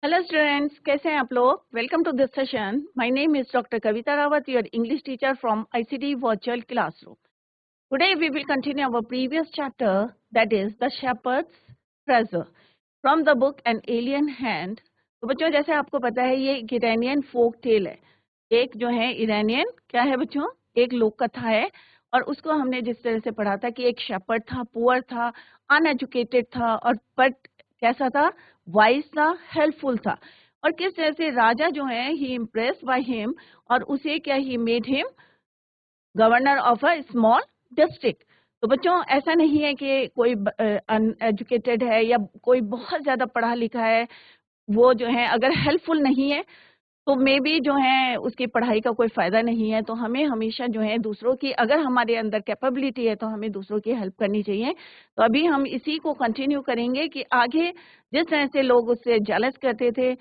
Hello students, कैसे हैं आप लोग। Welcome to this session. My name is doctor Kavita Rawat, your English teacher from ICT virtual classroom. Today we will continue our previous chapter, that is the shepherd's treasure from the book an alien hand. तो बच्चों, जैसे आपको पता है, ये एक Iranian folk tale है। एक जो है इरानियन क्या है बच्चों, एक लोक कथा है। और उसको हमने जिस तरह से पढ़ा था कि एक शेपर्ड था, पुअर था, अनएजुकेटेड था, और बट कैसा था, वाइज था, हेल्पफुल था। और किस तरह से राजा जो है ही इम्प्रेस्ड बाय हिम, और उसे क्या he made him governor of a small district. तो बच्चों, ऐसा नहीं है कि कोई अनएजुकेटेड है या कोई बहुत ज्यादा पढ़ा लिखा है, वो जो है अगर हेल्पफुल नहीं है तो मे बी जो है उसकी पढ़ाई का कोई फायदा नहीं है। तो हमें हमेशा जो है दूसरों की, अगर हमारे अंदर कैपेबिलिटी है तो हमें दूसरों की हेल्प करनी चाहिए। तो अभी हम इसी को कंटिन्यू करेंगे कि आगे जिस तरह से लोग उससे जेलस करते थे,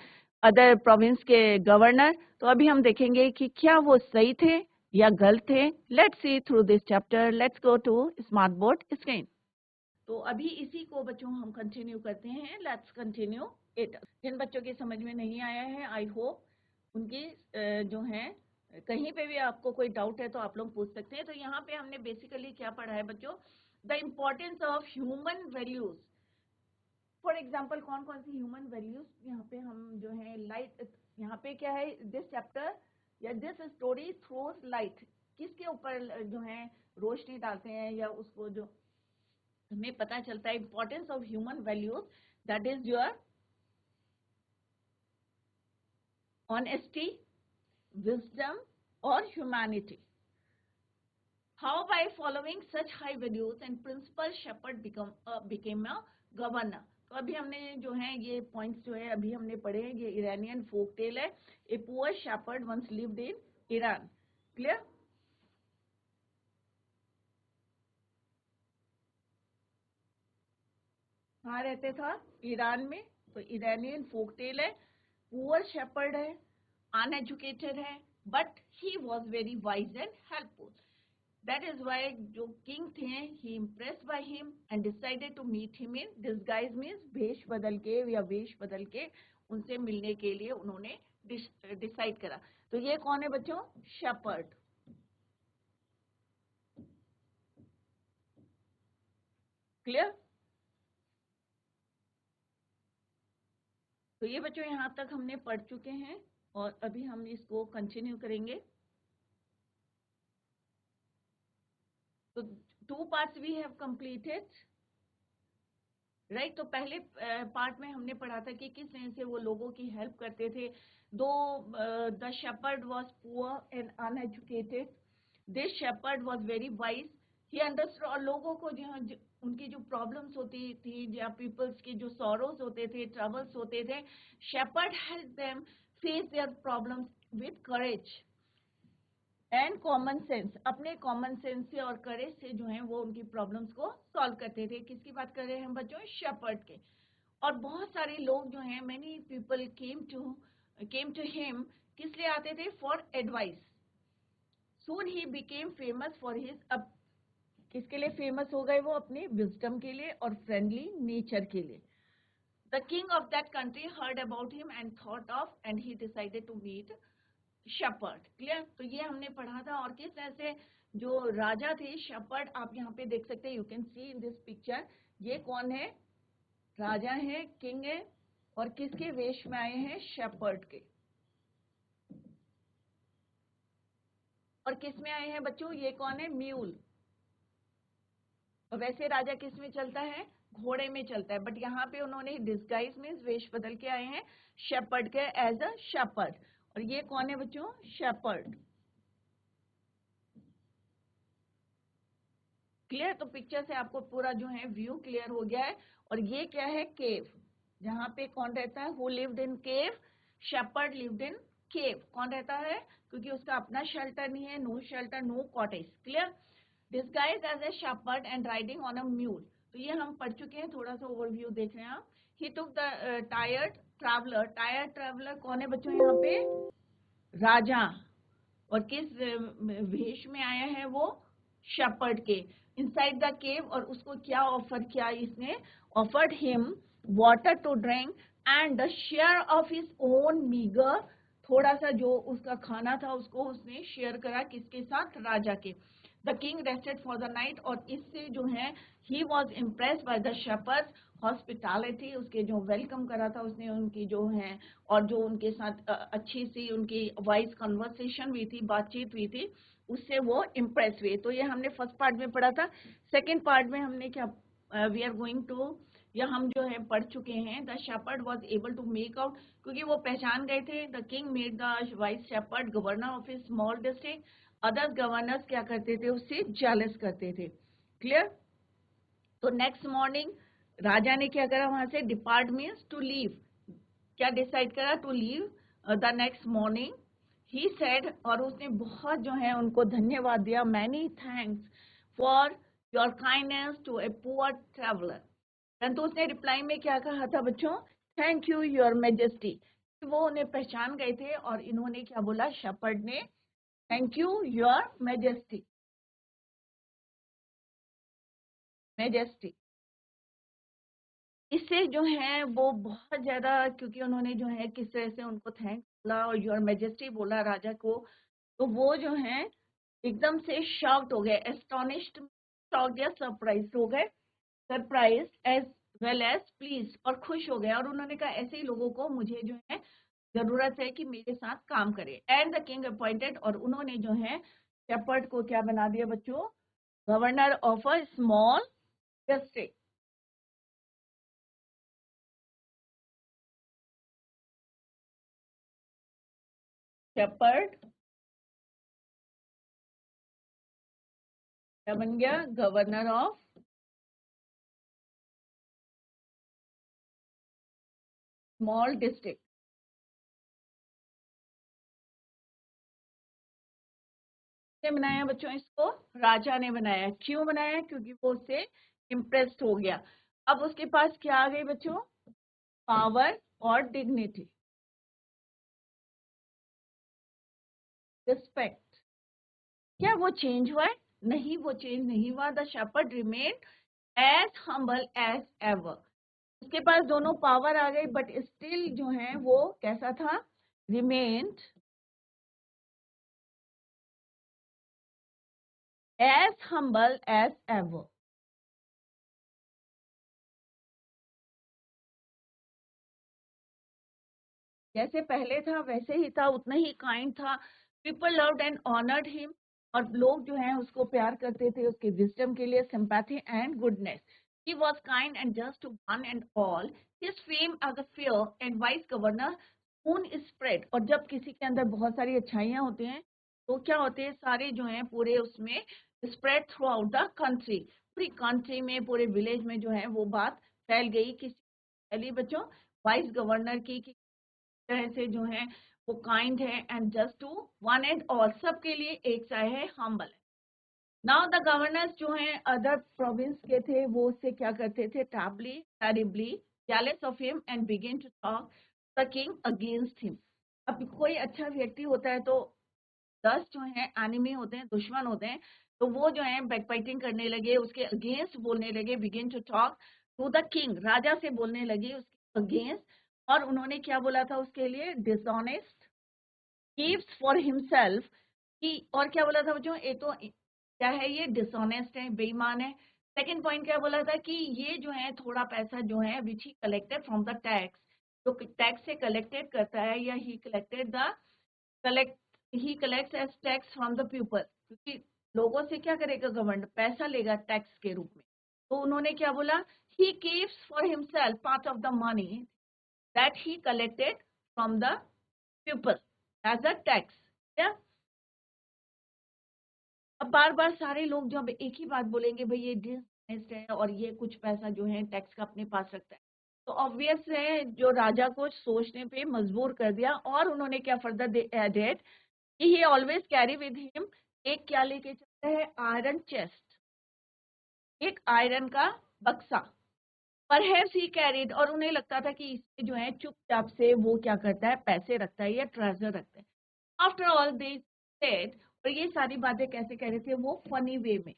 अदर प्रोविंस के गवर्नर, तो अभी हम देखेंगे कि क्या वो सही थे या गलत थे। Let's see through this chapter. Let's go to smart board screen. तो अभी इसी को बच्चों हम कंटिन्यू करते हैं। Let's continue it. जिन बच्चों के समझ में नहीं आया है, आई होप उनकी जो है, कहीं पे भी आपको कोई डाउट है तो आप लोग पूछ सकते हैं। तो यहाँ पे हमने बेसिकली क्या पढ़ा है बच्चों, the importance of human values. For example, कौन कौन सी ह्यूमन वैल्यूज यहाँ पे हम जो है लाइट, यहाँ पे क्या है, दिस चैप्टर या दिस स्टोरी थ्रोस लाइट, किसके ऊपर जो है रोशनी डालते हैं, या उसको जो हमें पता चलता है importance of human values, that is your honesty, wisdom, or humanity. How by following such high values and principles shepherd became a governor. तो अभी हमने जो है ये पॉइंट्स जो है अभी हमने पढ़े हैं। ये इरानियन फोक टेल है। A poor shepherd once lived in Iran. Clear. कहाँ रहते था, ईरान में। तो इरानियन फोक टेल है, पुअर शेपर्ड है, अनएजुकेटेड है, but he was very wise and helpful. That is why जो किंग थे, he impressed by him and decided to meet him in disguise, means भेष बदल के या वेश बदल के उनसे मिलने के लिए उन्होंने डिसाइड करा। तो ये कौन है बच्चों, शेपर्ड। क्लियर। तो ये बच्चों यहाँ तक हमने पढ़ चुके हैं और अभी हम इसको कंटिन्यू करेंगे। तो 2 parts we have completed, right. तो पहले पार्ट में हमने पढ़ा था कि किस तरह से वो लोगों की हेल्प करते थे। Though the shepherd was poor and uneducated, this shepherd was very wise, he understood. और लोगों को जो उनकी जो प्रॉब्लम्स होती थी, या पीपल्स के जो सॉरोज होते थे, ट्रबल्स होते थे, shepherd help them face their problems with courage and common sense. अपने कॉमन सेंस से और करेज से जो है वो उनकी प्रॉब्लम्स को सॉल्व करते थे। किसकी बात कर रहे हैं हम बच्चों, शेपर्ड के। और बहुत सारे लोग जो हैं, many people came to him, किस लिए आते थे, for advice. Soon he became famous for his, अब किसके लिए फेमस हो गए वो, अपने विजडम के लिए और फ्रेंडली नेचर के लिए। The king of that country heard about him and thought of, and he decided to meet shepherd. Clear. तो ये हमने पढ़ा था। और किस तरह से जो राजा थे शेपर्ड, आप यहाँ पे देख सकते हैं, you can see in this picture, ये कौन है, राजा है, किंग है, और किसके वेश में आए हैं, शेपर्ड के। और किस में आए हैं बच्चों, ये कौन है, म्यूल। और वैसे राजा किस में चलता है, घोड़े में चलता है, बट यहाँ पे उन्होंने डिस्गाइज मीन्स वेश बदल के आए हैं शेपर्ड के, एज अ शेपर्ड। और ये कौन है बच्चों, शेपर्ड। क्लियर। तो पिक्चर से आपको पूरा जो है व्यू क्लियर हो गया है। और ये क्या है, केव, जहाँ पे कौन रहता है, who lived in cave, shepherd lived in cave. कौन रहता है, क्योंकि उसका अपना शेल्टर नहीं है, no shelter, no cottage. Clear. Disguise as a shepherd and riding on a mule. तो ये हम पढ़ चुके हैं, थोड़ा सा ओवरव्यू देख रहे हैं आप। He took the tired traveller. Tired traveller कौन है बच्चों, यहाँ पे राजा। और किस वेश में आया है वो, शेपर्ड के, इनसाइड द केव। और उसको क्या ऑफर किया इसने, offered him water to drink and the share of his own meager, थोड़ा सा जो उसका खाना था उसको उसने शेयर करा किसके साथ, राजा के. The king rested for the night, और इससे जो है he was impressed by the shapers hospitality, उसके जो वेलकम करा था उसने उनकी जो है, और जो उनके साथ अच्छी सी उनकी वाइज कन्वर्सेशन हुई थी, बातचीत हुई थी, उससे वो इम्प्रेस हुए. तो ये हमने फर्स्ट पार्ट में पढ़ा था. सेकेंड पार्ट में हमने क्या, वी आर गोइंग टू, या हम जो है पढ़ चुके हैं, the shepherd was able to make out, क्योंकि वो पहचान गए थे. The king made the wise shepherd governor of a small district. Other governors क्या करते थे, उससे जेलस करते थे. क्लियर. तो नेक्स्ट मॉर्निंग राजा ने क्या करा, वहां से डिपार्ट मीन्स टू लीव, क्या डिसाइड करा, to leave the next morning. He said, और उसने बहुत जो है उनको धन्यवाद दिया, many thanks for your kindness to a poor traveller. परंतु उसने रिप्लाई में क्या कहा था बच्चों, थैंक यू योर मैजेस्टी. वो उन्हें पहचान गए थे और इन्होंने क्या बोला, शेपर्ड ने, thank you your majesty, majesty. इससे जो है वो बहुत ज्यादा, क्योंकि उन्होंने जो है किस तरह से उनको थैंक बोला और योर मैजेस्टी बोला राजा को, तो वो जो है एकदम से शॉक्ड हो गए, एस्टोनिश्ड, शॉक्ड या सरप्राइज्ड हो गए, surprise as well as pleased, और खुश हो गए. और उन्होंने कहा ऐसे ही लोगों को मुझे जो है जरूरत है कि मेरे साथ काम करे. एंड द किंग अपॉइंटेड, और उन्होंने जो है शेपर्ड को क्या बना दिया बच्चों, governor of a small district. Shepherd क्या बन गया, गवर्नर ऑफ स्मॉल डिस्ट्रिक्ट. किसने बनाया बच्चों इसको, राजा ने बनाया. क्यों बनाया, क्योंकि वो उससे इम्प्रेस्ड हो गया. अब उसके पास क्या आ गई बच्चों, पावर और डिग्निटी, रिस्पेक्ट. क्या वो चेंज हुआ है, नहीं, वो चेंज नहीं हुआ. The shepherd remain as humble as ever. उसके पास दोनों पावर आ गई, बट स्टिल जो है वो कैसा था, remained as humble as ever. जैसे पहले था वैसे ही था, उतना ही काइंड था. People loved and honoured him, और लोग जो है उसको प्यार करते थे उसके विजडम के लिए, sympathy and goodness. He was kind and just to one and all. His fame as a fair and wise governor soon spread. और जब किसी के अंदर बहुत सारी अच्छाइयां होती हैं तो क्या होते हैं, सारे जो है पूरे उसमें spread through out the country, पूरी कंट्री में, पूरे विलेज में जो है वो बात फैल गई. किसी पहली बच्चों, वाइस गवर्नर की तरह से जो है वो काइंड है and just to one and all, सबके लिए एक सा है, हम्बल है. नाउ द गवर्नर्स जो है अदर प्रोविंस के थे, वो उससे क्या करते थे, terribly jealous of him and begin to talk the king against him. अब कोई अच्छा व्यक्ति होता है तो 10 जो है एनिमी होते हैं, दुश्मन होते हैं, तो वो जो है बैकबाइटिंग करने लगे, उसके अगेंस्ट बोलने लगे, begin to talk to the king, राजा से बोलने लगे उसके अगेंस्ट. और उन्होंने क्या बोला था उसके लिए, डिसऑनेस्ट, कीप्स फॉर हिमसेल्फ, कि और क्या बोला था बच्चों, ये तो क्या है, ये डिसऑनेस्ट है, बेईमान है. सेकंड पॉइंट क्या बोला था कि ये जो है थोड़ा पैसा जो है which he collected from the tax, जो टैक्स से कलेक्टेड करता है, या he collected the collect he collects as tax from the people, क्योंकि लोगों से क्या करेगा गवर्नमेंट, पैसा लेगा टैक्स के रूप में. तो उन्होंने क्या बोला, he keeps for himself part of the money that he collected from the people as a tax. क्या, अब बार बार सारे लोग जब एक ही बात बोलेंगे, भाई ये डिसऑनेस्ट है और ये कुछ पैसा जो है टैक्स का अपने पास रखता है, तो ऑब्वियस है जो राजा को सोचने पे मजबूर कर दिया. और उन्होंने क्या फर्दर एडेड कि ही ऑलवेज कैरी विद हिम, एक क्या लेके चलता है, आयरन चेस्ट, एक आयरन का बक्सा. परहैप्स ही कैरिड, और उन्हें लगता था कि इससे जो है चुपचाप से वो क्या करता है, पैसे रखता है या ट्रेजर रखता है. आफ्टर ऑल दे सेड, और ये सारी बातें कैसे कह रहे थे वो, फनी वे में.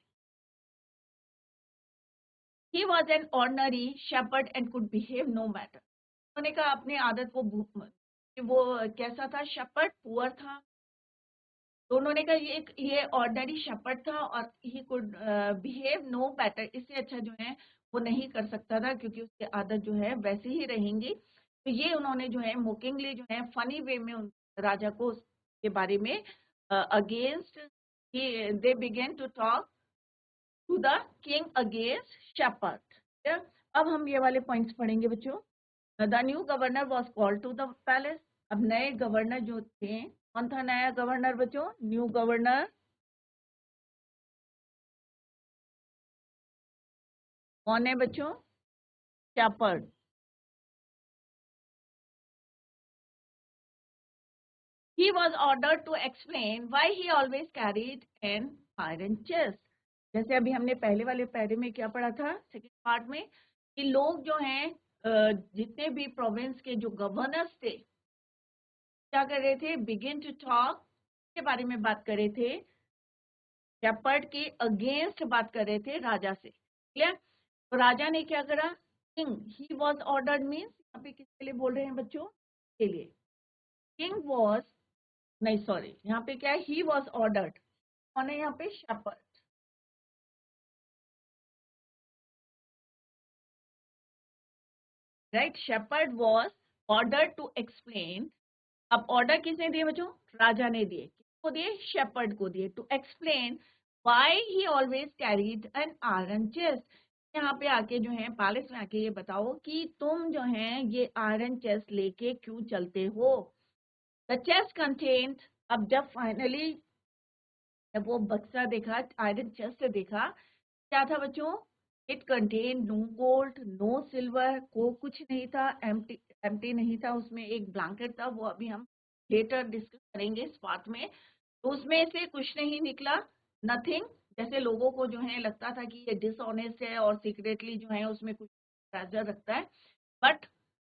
He was an ordinary shepherd and could behave no matter. उन्होंने कहा अपनी आदत कि वो कैसा था, शेपर्ड पुअर था। तो उन्होंने कहा ये ऑर्डिनरी शेपर्ड था और he could behave no better, इससे अच्छा जो है वो नहीं कर सकता था क्योंकि उसकी आदत जो है वैसी ही रहेंगी। तो ये उन्होंने जो है मोकिंगली जो है फनी वे में राजा को उसके बारे में against they began to talk to the king against shepherd. अब हम ये वाले पॉइंट्स पढ़ेंगे बच्चों। The new governor was called to the palace. अब नए गवर्नर जो थे, कौन था नया गवर्नर बच्चों? न्यू गवर्नर कौन है बच्चों? Shepherd. He was ordered to explain why he always carried an iron chest. जैसे अभी हमने पहले वाले पैरे में क्या पढ़ा था, सेकंड पार्ट में, कि लोग जो हैं जितने भी प्रोविंस के जो गवर्नर्स थे क्या कर रहे थे, बिगिन टू टॉक के बारे में बात कर रहे थे, शेपर्ड के अगेंस्ट बात कर रहे थे राजा से। क्लियर? तो राजा ने क्या करा, king he was ordered means यहाँ पे किसके लिए बोल रहे हैं बच्चों? के लिए। किंग वॉज, नहीं सॉरी, यहाँ पे क्या है, ही वॉज ऑर्डर्ड, कौन है यहाँ पे? Shepherd. Right, shepherd was ordered to explain. अब ऑर्डर किसने दिए बच्चों? राजा ने दिए। किसको दिए? शेपर्ड को दिए। To explain why he always carried an iron chest. यहाँ पे आके जो है पैलेस में आके ये बताओ कि तुम जो है ये आयरन चेस्ट लेके क्यों चलते हो? द चेस्ट कंटेन्ड, अब जब फाइनली जब वो बक्सा देखा, आयरन चेस्ट देखा, क्या था बच्चों? It contain no gold no silver, को कुछ नहीं था, एम्प्टी एम्प्टी नहीं था, उसमें एक ब्लैंकेट था, वो अभी हम लेटर डिस्कस करेंगे इस पार्ट में। तो उसमें से कुछ नहीं निकला, नथिंग। जैसे लोगों को जो है लगता था कि ये डिसऑनेस्ट है और सीक्रेटली जो है उसमें कुछ ट्रेजर रखता है, but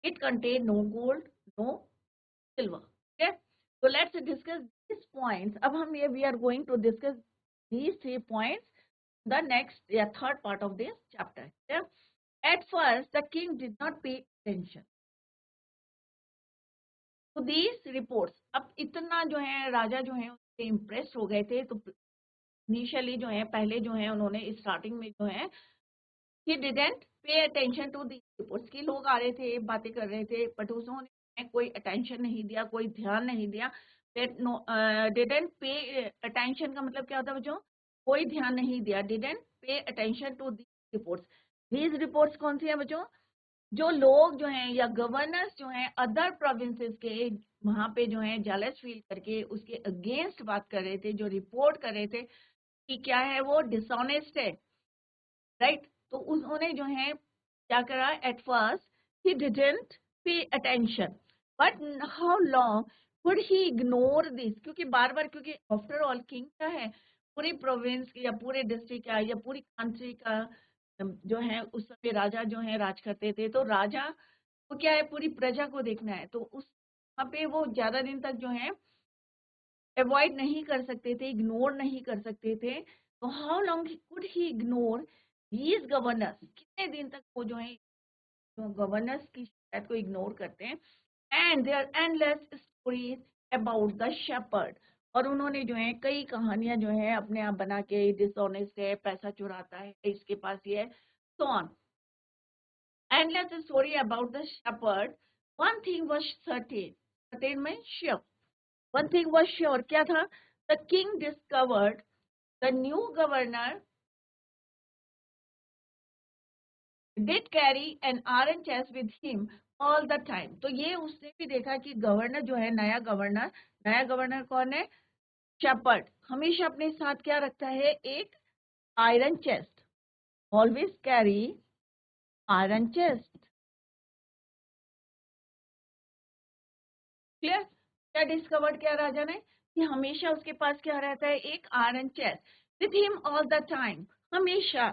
it contain no gold no silver. ठीक है, तो लेट्स डिस्कस दिस पॉइंट्स। अब हम ये we are going to discuss these 3 points the next, yeah, third part of this chapter. Yeah? At first, the king did not pay attention to these reports. अब इतना जो है राजा जो है उससे इम्प्रेस हो गए थे, तो इनिशियली जो है पहले जो है उन्होंने स्टार्टिंग में जो है he didn't pay attention to these reports, कि लोग आ रहे थे बातें कर रहे थे, बट उन्होंने कोई अटेंशन नहीं दिया, कोई ध्यान नहीं दिया। डिडेंट पे अटेंशन का मतलब क्या होता है बच्चों? कोई ध्यान नहीं दिया। Didn't pay attention to these reports. These reports कौन सी है बच्चों? जो लोग जो हैं या गवर्नर्स जो हैं अदर प्रोविंसेस के, वहां पे जो है जेलस फील करके उसके अगेंस्ट बात कर रहे थे, जो रिपोर्ट कर रहे थे कि क्या है वो डिसऑनेस्ट है। राइट, तो उन्होंने जो है क्या करा, at first he didn't pay attention, but how long could he ignore this, क्योंकि बार बार, क्योंकि आफ्टर ऑल किंग क्या है, पूरी प्रोविंस या पूरे डिस्ट्रिक्ट का या पूरी कंट्री का जो है उस समय राजा जो है राज करते थे, तो राजा को क्या है, पूरी प्रजा को देखना है, तो उस वहाँ पे वो ज्यादा दिन तक जो है अवॉइड नहीं कर सकते थे, इग्नोर नहीं कर सकते थे। तो how long could he ignore these governors, कितने दिन तक वो जो है गवर्नर्स की शिकायत को इग्नोर करते हैं। And there endless stories about the shepherd, और उन्होंने जो है कई कहानियां जो है अपने आप बना के, डिसऑनेस्ट है, पैसा चुराता है, इसके पास ये है, so on, endless story about the shepherd. One thing was certain, certain में sure, one thing was sure, क्या था? The king discovered the new governor did carry an iron chest with him all the time। तो ये उसने भी देखा कि governor जो है, नया गवर्नर कौन है? शेपर्ड हमेशा अपने साथ क्या रखता है? एक iron chest, always carry iron chest. Clear? क्या डिस्कवर्ड किया राजा ने? कि हमेशा उसके पास क्या रहता है? एक iron chest with him all the time, हमेशा।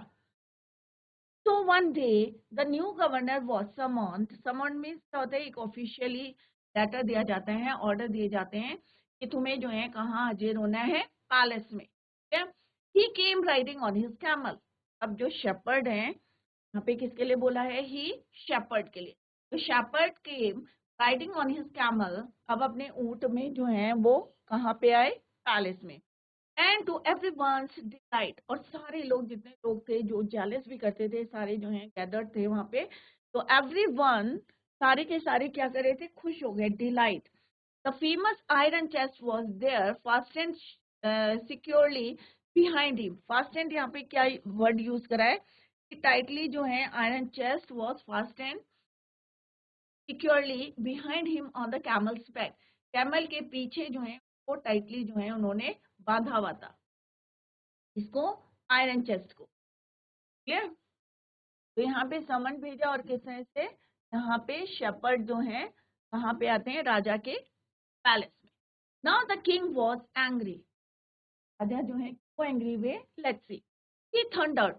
So one day the new governor was summoned। Summoned means क्या होता है? एक ऑफिशियली लेटर दिया जाता है, ऑर्डर दिए जाते हैं कि तुम्हें जो है कहाँ हाजिर होना है? पैलेस में। ही केम राइडिंग ऑन हिज कैमल। अब जो शेपर्ड है यहाँ पे किसके लिए बोला है? ही शेपर्ड के लिए। तो shepherd came riding on his camel, अब अपने ऊंट में जो है वो कहाँ पे आए, पैलेस में। एंड टू एवरीवन्स डिलाइट, और सारे लोग जितने लोग थे जो जेलस भी करते थे, सारे जो हैं गैदर्ड थे वहां पे। तो एवरीवन, सारे के सारे क्या कर रहे थे, खुश हो गए, delight. The famous iron chest was there fastened securely behind him. Fastened यहाँ पे क्या वर्ड यूज करा है कि टाइटली जो है iron chest was fastened securely behind him on the camel's back. Camel के पीछे जो है वो टाइटली जो है उन्होंने बांधा हुआ था इसको, आयरन चेस्ट को। क्लियर। तो यहाँ पे समन भेजा और किस तरह से, यहाँ पे शेपर्ड जो है कहाँ पे आते हैं, राजा के पैलेस में। Now the king was angry, राजा जो है वो एंग्री हुए। Let's see, he thundered.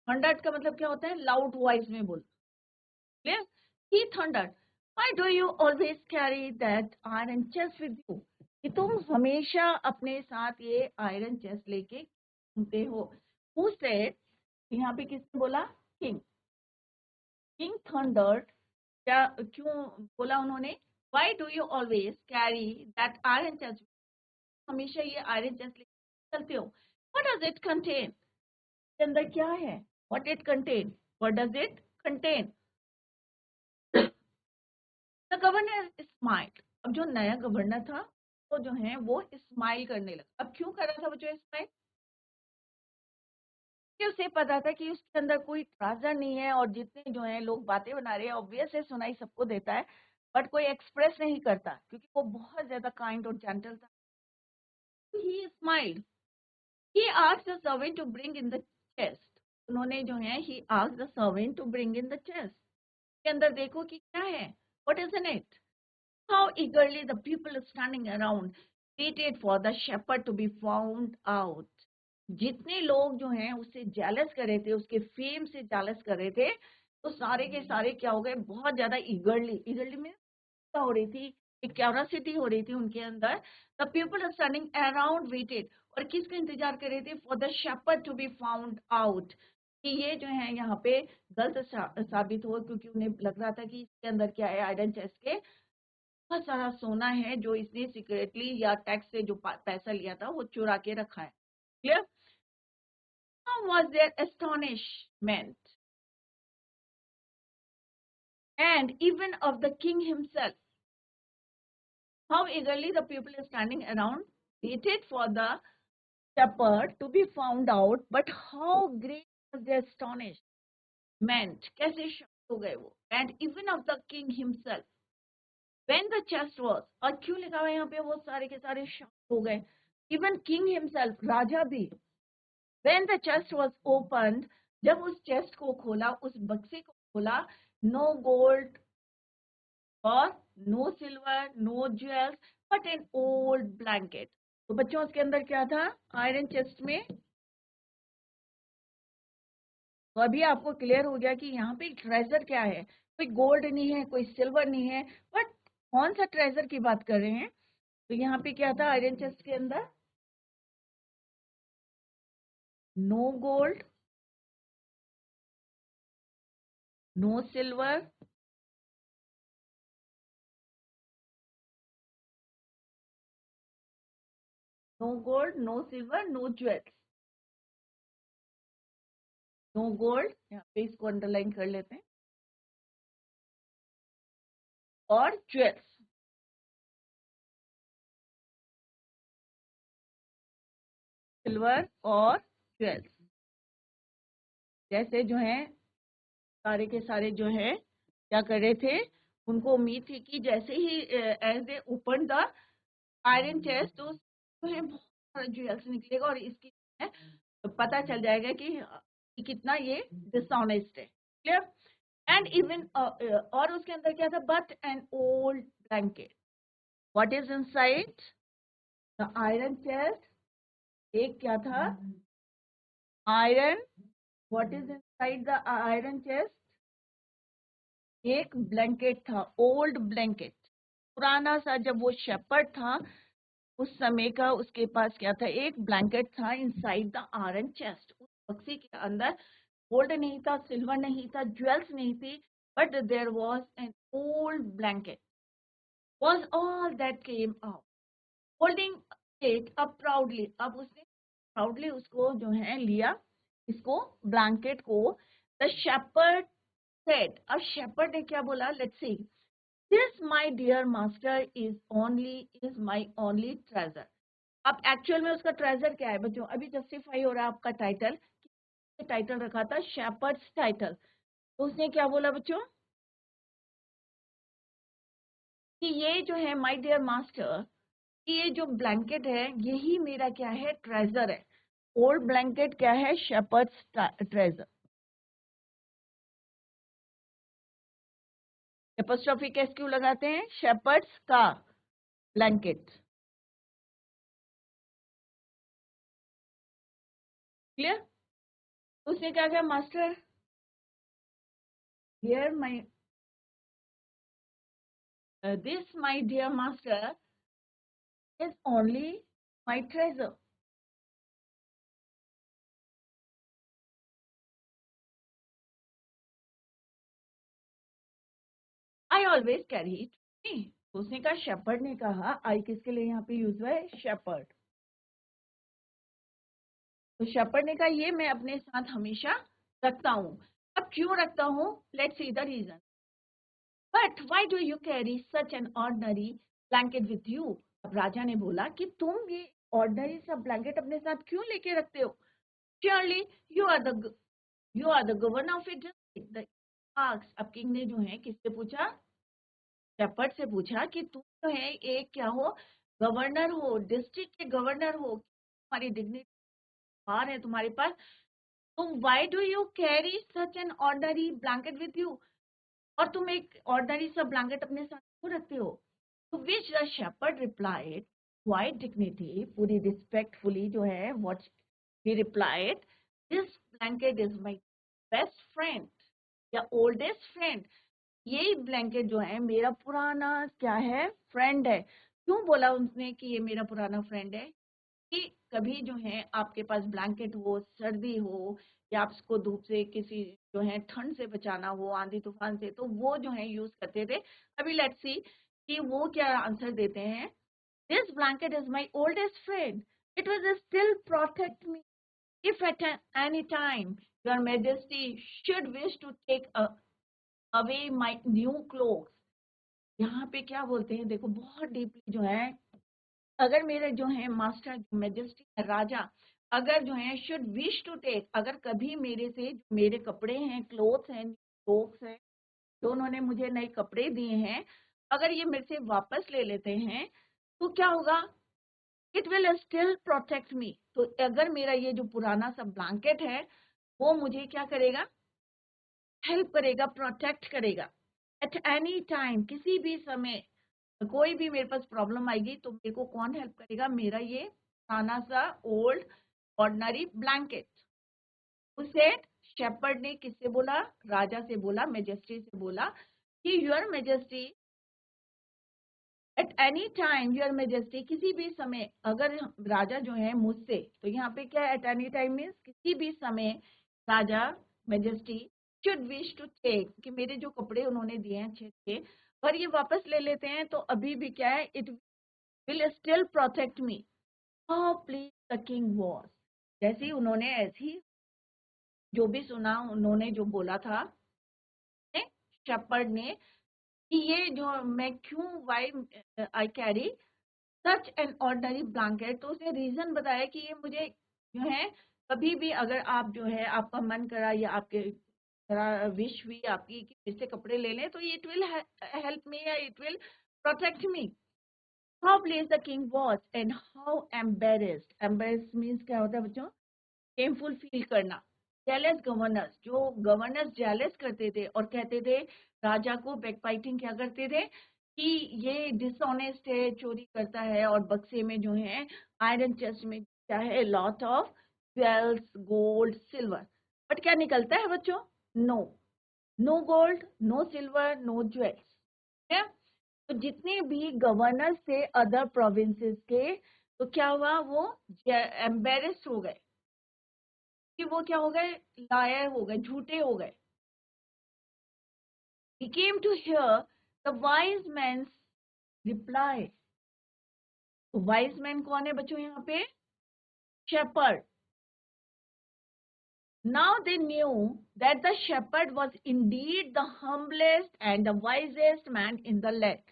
Thundered का मतलब क्या होता है, लाउड वॉइस में बोल। Clear. He thundered, why do you always carry that iron chest with you, कि तुम हमेशा अपने साथ ये आयरन चेस्ट लेके घूमते हो। हु सेड, यहाँ पे किसने बोला, किंग। किंग थंडर्ड, क्या क्यों बोला उन्होंने, why do you always carry that iron chest, हमेशा ये आयरन चेस्ट लेके चलते हो। व्हाट डज इट कंटेन, इसके अंदर क्या है, what it contain, what does it contain. The governor smile, अब जो नया गवर्नर था वो जो है वो स्माइल करने लगा। अब क्यों कर रहा था वो जो स्माइल, कि उसे पता था कि उसके अंदर कोई ट्राजर नहीं है, और जितने जो है लोग बातें बना रहे हैं ऑब्वियस है सुनाई सबको देता है, बट कोई एक्सप्रेस नहीं करता क्योंकि वो बहुत ज्यादा काइंड और जेंटल था। He smiled, he asked the servant to bring in the chest, उन्होंने जो है he asked the servant to bring in the chest, के अंदर देखो कि क्या है, what is in it. How eagerly the people standing around waited for the shepherd to be found out. जितने लोग जो हैं उससे जेलस कर रहे थे, उसके फेम से जेलस कर रहे थे, तो सारे के सारे क्या हो गए, बहुत ज्यादा ईगरली में हो रही थी, एक क्यूरियोसिटी हो रही थी उनके अंदर। The people standing around waited, और किसका इंतजार कर रहे थे, for the shepherd to be found out, कि ये जो है यहाँ पे गलत साबित हो, क्योंकि उन्हें लग रहा था कि इसके अंदर क्या है, आयरन चेस्ट के बहुत सारा सोना है जो इसने सीक्रेटली या टैक्स से जो पैसा लिया था वो चुरा के रखा है। Clear. How was their astonishment and even of the king himself, how eagerly the people standing around waited for the shepherd to be found out, but how great was their astonishment, कैसे shock हो गए वो, and even of the king himself when the chest was, और क्यों लिखा हुआ है यहाँ पे, वो सारे के सारे शॉक हो गए, even king himself, राजा भी। When the chest was opened, जब उस चेस्ट को खोला, उस बक्से को खोला, no gold और no silver, no jewels, but an old blanket. तो बच्चों उसके अंदर क्या था, आयरन चेस्ट में। तो अभी आपको क्लियर हो गया कि यहाँ पे ट्रेजर क्या है, कोई गोल्ड नहीं है, कोई सिल्वर नहीं है, बट कौन सा ट्रेजर की बात कर रहे हैं। तो यहाँ पे क्या था आयरन चेस्ट के अंदर, no gold, no silver, no gold, no silver, no jewels. No gold, यहाँ पे इसको अंडरलाइन कर लेते हैं, और ज्वेल्स, सिल्वर और ज्वेल्स। जैसे जो है सारे के सारे जो है क्या कर रहे थे, उनको उम्मीद थी कि जैसे ही as they open the iron chest, तो जो है बहुत सारा ज्वेल्स निकलेगा, और इसकी है, तो पता चल जाएगा कि कितना ये डिसऑनेस्ट है। क्लियर। एंड इवन और उसके अंदर क्या था, but an old blanket, what is inside the iron chest, एक क्या था, iron, what is inside the iron chest, एक ब्लैंकेट था, ओल्ड ब्लैंकेट, पुराना सा, जब वो शेपर्ड था उस समय का, उसके पास क्या था, एक ब्लैंकेट था इनसाइड द आयरन चेस्ट, उस बक्से के अंदर। गोल्ड नहीं था, सिल्वर नहीं था, ज्वेल्स नहीं थी, but there was an old blanket, was all that came out. Holding it up proudly, अब उसने proudly उसको जो है लिया, इसको ब्लैंकेट को. The shepherd said, अब shepherd ने क्या बोला? Let's see. This my dear master is my only treasure. अब एक्चुअल में उसका ट्रेजर क्या है बच्चों? अभी जस्टिफाई हो रहा है आपका टाइटल. टाइटल रखा था शेपर्ड्स टाइटल, तो उसने क्या बोला बच्चों कि ये जो है माय डियर मास्टर, ये जो ब्लैंकेट है यही मेरा क्या है? ट्रेजर है. ओल्ड ब्लैंकेट क्या है? Shepherds treasure. एपोस्ट्रोफी कैस क्यों लगाते हैं? शेपर्ड्स का ब्लैंकेट. क्लियर? उसने क्या कहा? Master, here my this my dear master is only my treasure. I always carry it. उसने कहा, शेपर्ड ने कहा, आई किसके लिए यहाँ पे यूज हुआ है? शेपर्ड. तो शेपर्ड ने कहा ये मैं अपने साथ हमेशा रखता हूँ. अब क्यों रखता हूँ? Let's see the reason. But why do you carry such an ordinary blanket with you? अब राजा ने बोला कि तुम ये ऑर्डिनरी सा ब्लैंकेट अपने साथ क्यों लेके रखते हो? Surely you are the governor of it. अब किंग ने जो है किससे पूछा? शेपर्ड से पूछा कि तुम जो है एक क्या हो? गवर्नर हो, डिस्ट्रिक्ट के गवर्नर हो. तुम्हारी डिग्निटी पावर है तुम्हारे पास. तुम why do you carry such an ordinary blanket with you? और तुम एक ऑर्डिनरी सा ब्लैंकेट अपने साथ क्यों रखते हो? To which the shepherd replied quite dignity, पूरी रिस्पेक्टफुली जो है what he replied, this blanket is my best friend या ओल्डेस्ट फ्रेंड. यही ब्लैंकेट जो है मेरा पुराना क्या है? फ्रेंड है. क्यों बोला उसने कि ये मेरा पुराना फ्रेंड है? कि कभी जो है आपके पास ब्लैंकेट हो, सर्दी हो, या आपको धूप से किसी जो है ठंड से बचाना हो, आंधी तूफान से, तो वो जो है यूज करते थे. अभी लेट्स सी कि वो क्या आंसर देते हैं. This blanket is my oldest friend. It will still protect me if at any time your majesty should wish to take away my new clothes. यहाँ पे क्या बोलते हैं? देखो बहुत डीपली जो है, अगर मेरे जो है मास्टर मैजेस्टी राजा अगर जो है शुड विश टू टेक, अगर कभी मेरे से मेरे कपड़े हैं, क्लोथ्स हैं, क्लोथ्स हैं, जो उन्होंने मुझे नए कपड़े दिए हैं, अगर ये मेरे से वापस ले लेते हैं तो क्या होगा? इट विल स्टिल प्रोटेक्ट मी. तो अगर मेरा ये जो पुराना सा ब्लैंकेट है वो मुझे क्या करेगा? हेल्प करेगा, प्रोटेक्ट करेगा. एट एनी टाइम, किसी भी समय कोई भी मेरे पास प्रॉब्लम आएगी तो मेरे को कौन हेल्प करेगा? मेरा ये पुराना सा ओल्ड ऑर्डिनरी ब्लैंकेट. उसे शेपर्ड ने किससे बोला? राजा से बोला, मेजेस्टी से बोला कि your majesty eight any time, your majesty किसी भी समय, अगर राजा जो है मुझसे, तो यहाँ पे क्या एट एनी टाइम मीन्स किसी भी समय राजा majesty should wish to take, कि मेरे जो कपड़े उन्होंने दिए हैं अच्छे थे और ये वापस ले लेते हैं तो अभी भी क्या है? It will still protect me. How please the king was. जैसे ही उन्होंने ऐसी जो भी सुना, उन्होंने जो बोला था शेपर्ड ने कि ये जो मैं क्यों, why I carry such an ordinary blanket, तो उसने रीजन बताया कि ये मुझे जो है कभी भी अगर आप जो है आपका मन करा या आपके विश हुई आपकी कि इससे कपड़े ले लें तो इट विल हेल्प मी या it will protect me. How please the king was and how embarrassed. Embarrassed means क्या होता है बच्चों? शेमफुल फील करना. जेलस गवर्नर्स, जो गवर्नर्स जेलस करते थे और कहते थे राजा को, बैकबाइटिंग क्या करते थे कि ये डिसऑनेस्ट है, चोरी करता है, और बक्से में जो है आयरन चेस्ट में क्या है? Lot of jewels, gold, silver. But क्या निकलता है बच्चों? No. No gold, no silver, no jewels. तो जितने भी गवर्नर्स थे अदर प्रोविंसेस के, तो क्या हुआ? वो एम्बेरेस्ड हो गए कि वो क्या हो गए? लायर हो गए, झूठे हो गए. He came to hear the wise man's reply. Wise man कौन है बच्चों यहाँ पे? Shepherd. Now they knew that the shepherd was indeed the humblest and the wisest man in the land.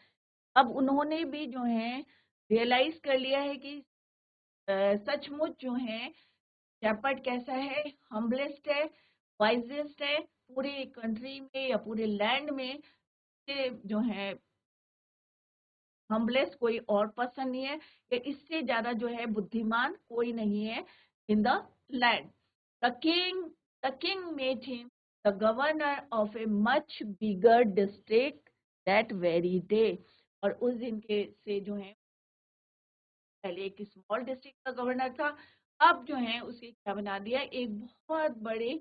अब उन्होंने भी जो है रियलाइज कर लिया है कि सचमुच जो है शेपर्ड कैसा है, हम्बलेस्ट है, वाइजेस्ट है, पूरे कंट्री में या पूरे लैंड में जो है हम्बलेस्ट कोई और पर्सन नहीं है, या इससे ज्यादा जो है बुद्धिमान कोई नहीं है in the land. The king made him the governor of a much bigger district that very day. और उस दिन के से जो है पहले एक स्मॉल डिस्ट्रिक्ट का गवर्नर था, अब जो है उसे क्या बना दिया, एक बहुत बड़े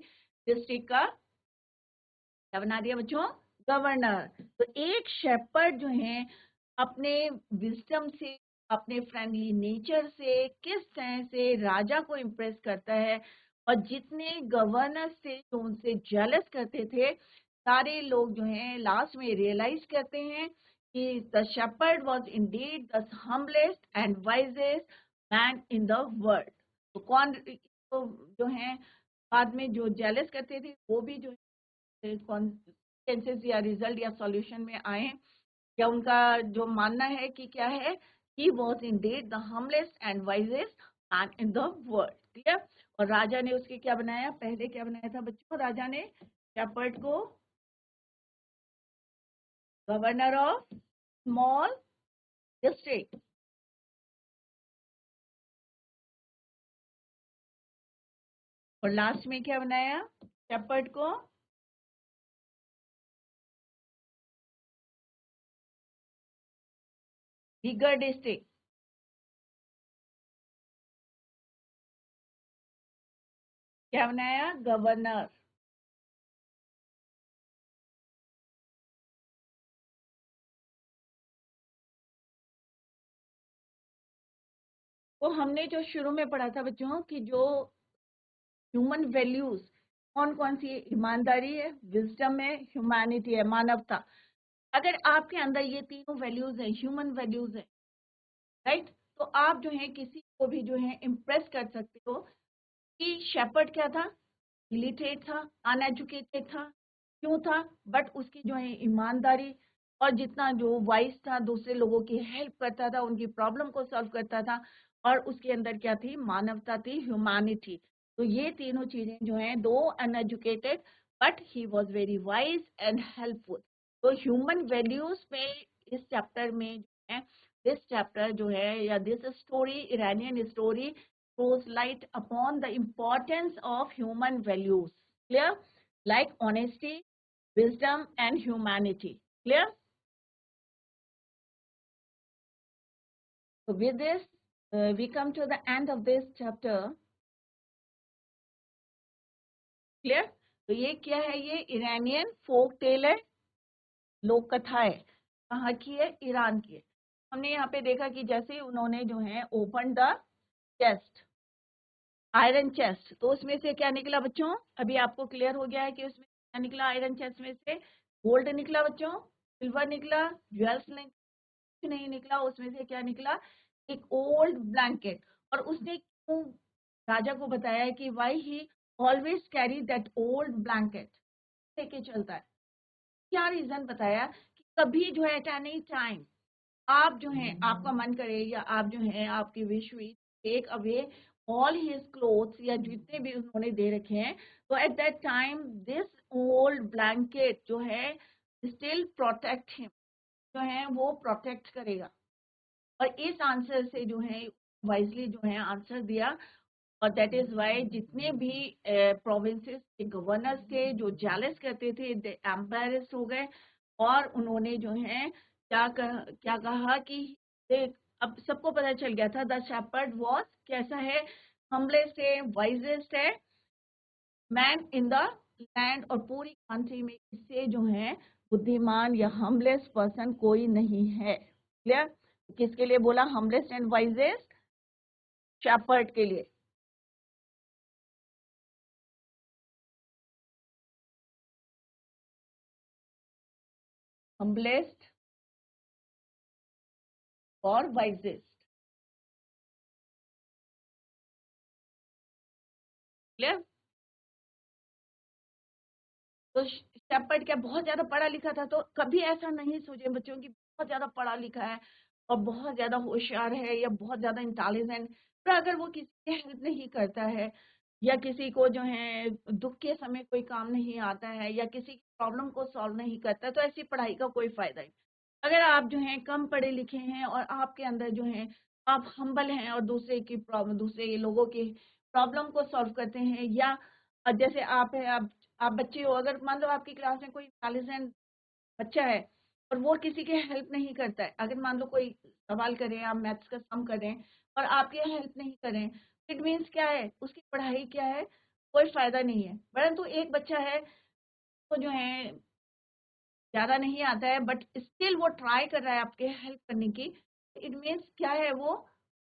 डिस्ट्रिक्ट का क्या बना दिया बच्चों, गवर्नर. तो एक शेपर्ड जो है अपने विजडम से, अपने फ्रेंडली नेचर से किस तरह से राजा को इम्प्रेस करता है, और जितने गवर्नर थे जो उनसे जेलस करते थे, सारे लोग जो हैं लास्ट में रियलाइज करते हैं कि the shepherd was indeed the humblest and wisest man in the world. तो कौन तो जो है बाद में जो जेलस करते थे वो भी जो कॉन्सेंसस या रिजल्ट या सॉल्यूशन में आए, या उनका जो मानना है कि क्या है, he was Indeed the humblest and wisest man in the world. Clear. और राजा ने उसके क्या बनाया, पहले क्या बनाया था बच्चों, राजा ने शेपर्ड को गवर्नर ऑफ स्मॉल डिस्ट्रिक्ट. और लास्ट में क्या बनाया शेपर्ड को, बिगर डिस्ट्रिक्ट. क्या बनाया, गवर्नर. तो हमने जो शुरू में पढ़ा था बच्चों कि जो ह्यूमन वैल्यूज कौन कौन सी है, ईमानदारी है, विजडम है, ह्यूमैनिटी है, मानवता. अगर आपके अंदर ये तीनों वैल्यूज है, ह्यूमन वैल्यूज है, राइट, तो आप जो है किसी को भी जो है इम्प्रेस कर सकते हो. कि शेपर्ड क्या था, इलिटरेट था, अनएजुकेटेड था. क्यों था, बट उसकी जो है ईमानदारी, और जितना जो वाइस था, दूसरे लोगों की हेल्प करता था, उनकी प्रॉब्लम को सॉल्व करता था, और उसके अंदर क्या थी, मानवता थी, ह्यूमैनिटी. तो ये तीनों चीजें जो हैं, दो uneducated but he was very wise and helpful. तो ह्यूमन वैल्यूज पे इस चैप्टर में जो है, दिस चैप्टर जो है या this story, Iranian story, throws light upon the importance of human values. Clear? Like honesty, wisdom, and humanity. Clear? So with this, we come to the end of this chapter. Clear? तो ये क्या है, ये Iranian फोक tale है, लोक कथा है. कहाँ की है, ईरान की है. हमने यहाँ पे देखा कि जैसे उन्होंने जो है open the chest, iron chest, तो उसमें से क्या निकला बच्चों, अभी आपको क्लियर हो गया है कि उसमें क्या निकला, आयरन चेस्ट में से गोल्ड निकला बच्चों, सिल्वर निकला, ज्वेल्स नहीं निकला. उसमें से क्या निकला, एक ओल्ड ब्लैंकेट. और उसने क्यों राजा को बताया कि why he always carry that old blanket, लेके चलता है. क्या रीजन बताया कि कभी जो है एट एनी टाइम आप जो है आपका मन करे, या आप जो है आपकी विश हुई take away all his clothes, या जितने भी उन्होंने दे रखे हैं, तो at that time this old blanket जो है स्टिल प्रोटेक्ट हिम, जो है वो प्रोटेक्ट करेगा. और इस आंसर से जो है वाइजली जो है आंसर दिया. और दैट इज वाई जितने भी प्रोविंसेस के गवर्नर्स थे जो जेलस करते थे, दे एम्बैरेस हो गए, और उन्होंने जो है क्या कहा कि देख, अब सबको पता चल गया था द शेपर्ड वॉज कैसा है, हम्बलेस्ट है, वाइजेस्ट है मैन इन द लैंड. और पूरी कंट्री में इससे जो है बुद्धिमान या हम्बलेस्ट पर्सन कोई नहीं है. क्लियर. किसके लिए बोला, हम्बलेस्ट एंड वाइजेस्ट, शेपर्ड के लिए. humblest or wisest. Clear? तो शेपर्ड क्या बहुत ज्यादा पढ़ा लिखा था? तो कभी ऐसा नहीं सोचे बच्चों की बहुत ज्यादा पढ़ा लिखा है और बहुत ज्यादा होशियार है या बहुत ज्यादा इंटेलिजेंट, पर अगर वो किसी की हेल्प नहीं करता है या किसी को जो है दुख के समय कोई काम नहीं आता है या किसी की प्रॉब्लम को सॉल्व नहीं करता, तो ऐसी पढ़ाई का कोई फायदा नहीं। अगर आप जो है कम पढ़े लिखे हैं और आपके अंदर जो है आप हम्बल हैं और दूसरे की प्रॉब्लम, दूसरे लोगों की प्रॉब्लम को सॉल्व करते हैं, या जैसे आप है, आप बच्चे हो, अगर मान लो आपकी क्लास में कोई इंटेलिजेंट बच्चा है और वो किसी की हेल्प नहीं करता है, अगर मान लो कोई सवाल करें, आप मैथ्स का सम करें और आपकी हेल्प नहीं करें, इट मीन्स क्या है, उसकी पढ़ाई क्या है, कोई फायदा नहीं है। परंतु एक बच्चा है वो जो है ज्यादा नहीं आता है बट स्टिल वो ट्राई कर रहा है आपके हेल्प करने की, इट मीन्स क्या है, वो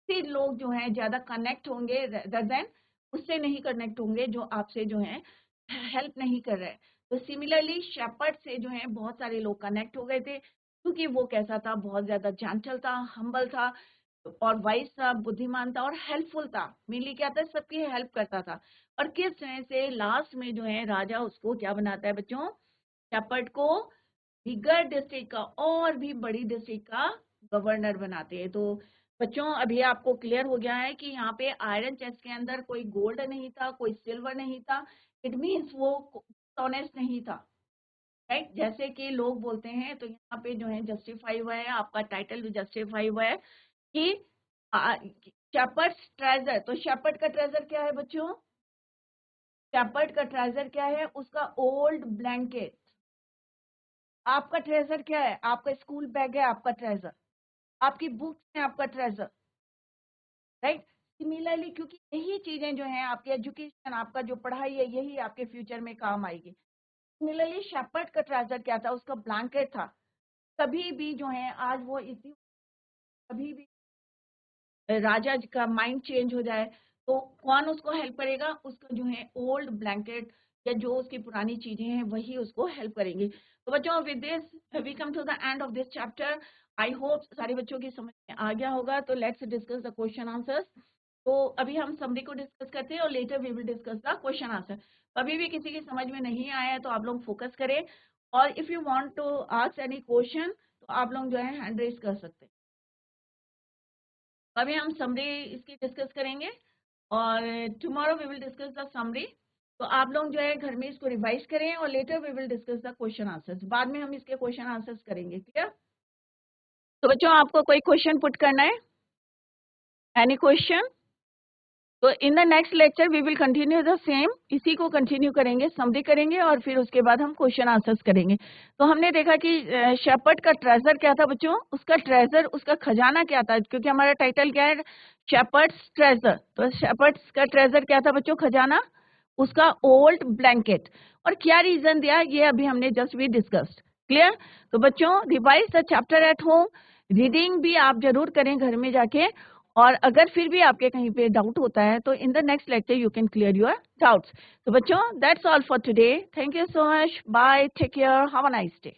से लोग जो है ज्यादा कनेक्ट होंगे रेदर देन उससे नहीं कनेक्ट होंगे जो आपसे जो है हेल्प नहीं कर रहे हैं। तो सिमिलरली शेपर्ड से जो है बहुत सारे लोग कनेक्ट हो गए थे क्योंकि वो कैसा था, बहुत ज्यादा जानचल था, हम्बल था और वाइस था, बुद्धिमान था और हेल्पफुल था। मेनली क्या था, सबकी हेल्प करता था। और किस तरह से लास्ट में जो है राजा उसको क्या बनाता है बच्चों, शेपर्ड को बिगर डिस्ट्रिक्ट का और भी बड़ी डिस्ट्रिक्ट का गवर्नर बनाते हैं। तो बच्चों अभी आपको क्लियर हो गया है कि यहाँ पे आयरन चेस्ट के अंदर कोई गोल्ड नहीं था, कोई सिल्वर नहीं था, इट मीन्स वो ऑनेस्ट नहीं था, राइट? जैसे कि लोग बोलते हैं, तो यहाँ पे जो है जस्टिफाई हुआ है, आपका टाइटल भी जस्टिफाई हुआ है कि शेपर्ड्स ट्रेजर। तो शेपर्ड का ट्रेजर क्या है बच्चों? शेपर्ड का ट्रेजर क्या है? उसका ओल्ड ब्लैंकेट। आपका ट्रेजर क्या है? आपका स्कूल बैग है आपका ट्रेजर, आपकी बुक्स है आपका ट्रेजर, राइट? सिमिलरली क्योंकि यही चीजें जो हैं आपके एजुकेशन, आपका जो पढ़ाई है, यही आपके फ्यूचर में काम आएगी। सिमिलरली शेपर्ड का ट्रेजर क्या था? उसका ब्लैंकेट था। कभी भी जो है आज वो इसी, कभी भी राजा का माइंड चेंज हो जाए तो कौन उसको हेल्प करेगा? उसका जो है ओल्ड ब्लैंकेट या जो उसकी पुरानी चीजें हैं वही उसको हेल्प करेंगी। तो बच्चों with this we come to the end of this chapter. I hope सारे बच्चों की समझ में आ गया होगा। तो let's discuss the question answers. तो अभी हम समरी को डिस्कस करते हैं और later we will discuss the question answer. अभी भी किसी की समझ में नहीं आया है तो आप लोग फोकस करें, और if you want to ask any question तो आप लोग जो है हैंड रेज कर सकते हैं। अभी हम समरी इसकी डिस्कस करेंगे और tomorrow we will discuss the summary. तो आप लोग जो है घर में इसको रिवाइज करें और later we will discuss the question answers. बाद में हम इसके क्वेश्चन आंसर्स करेंगे, क्लियर? तो बच्चों आपको कोई क्वेश्चन पुट करना है? Any question? तो in the next lecture we will continue the same, इसी को कंटिन्यू करेंगे, समरी करेंगे और फिर उसके बाद हम क्वेश्चन आंसर्स करेंगे। तो हमने देखा कि शेपर्ड का ट्रेजर क्या था बच्चों? उसका ट्रेजर, उसका खजाना क्या था? क्योंकि हमारा टाइटल क्या है, शेपर्ड्स ट्रेजर। तो शेपर्ड्स का ट्रेजर क्या था बच्चों? खजाना, उसका ओल्ड ब्लैंकेट। और क्या रीजन दिया ये अभी हमने जस्ट भी डिस्कस्ड, क्लियर? तो बच्चों revise the chapter at home, reading भी आप जरूर करें घर में जाके, और अगर फिर भी आपके कहीं पे डाउट होता है तो in the next lecture you can clear your doubts. तो बच्चों that's all for today, thank you so much, bye, take care, have a nice day.